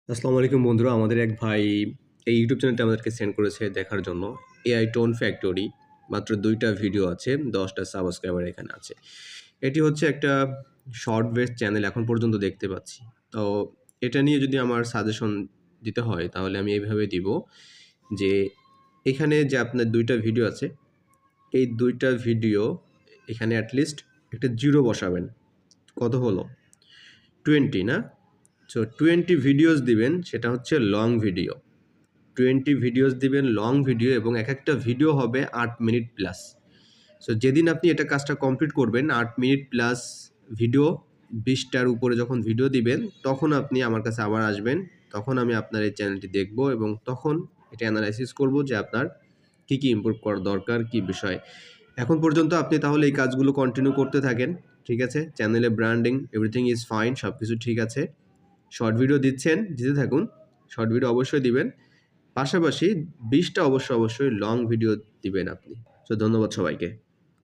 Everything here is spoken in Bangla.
আসসালামু আলাইকুম বন্ধুরা। আমাদের এক ভাই এই ইউটিউব চ্যানেলটা আমাদেরকে সেন্ড করেছে দেখার জন্য। AI tone factory. মাত্র ২ টা ভিডিও আছে, ১০ টা সাবস্ক্রাইবার এখানে আছে। এটি হচ্ছে একটা শর্ট বেসড চ্যানেল এখন পর্যন্ত দেখতে পাচ্ছি। তো এটা নিয়ে যদি আমার সাজেশন দিতে হয় তাহলে আমি এভাবে দিব যে, এখানে যে আপনার ২ টা ভিডিও আছে, এই ২ টা ভিডিও এখানে এটলিস্ট একটা 0 বসাবেন। কত হলো? 20 না? সো 20 ভিডিওস দিবেন, সেটা হচ্ছে লং ভিডিও। 20 ভিডিওস দিবেন লং ভিডিও এবং একেকটা ভিডিও হবে ৮ মিনিট প্লাস। সো যেদিন আপনি এটা কাজটা কমপ্লিট করবেন ৮ মিনিট প্লাস ভিডিও, ২০ টার উপরে যখন ভিডিও দিবেন, তখন আপনি আমার কাছে আবার আসবেন। তখন আমি আপনার এই চ্যানেলটি দেখব এবং তখন এটা এনালাইসিস করব যে আপনার কি ইমপ্রুভ করা দরকার, কি বিষয়। এখন পর্যন্ত আপনি তাহলে এই কাজগুলো কন্টিনিউ করতে থাকেন। ঠিক আছে? চ্যানেলে ব্র্যান্ডিং এভরিথিং ইজ ফাইন, সবকিছু ঠিক আছে। শর্ট ভিডিও দিচ্ছেন, দিতে থাকুন। শর্ট ভিডিও অবশ্যই দিবেন। পাশাপাশি ২০ টা অবশ্যই লং ভিডিও দিবেন আপনি। সো ধন্যবাদ সবাইকে।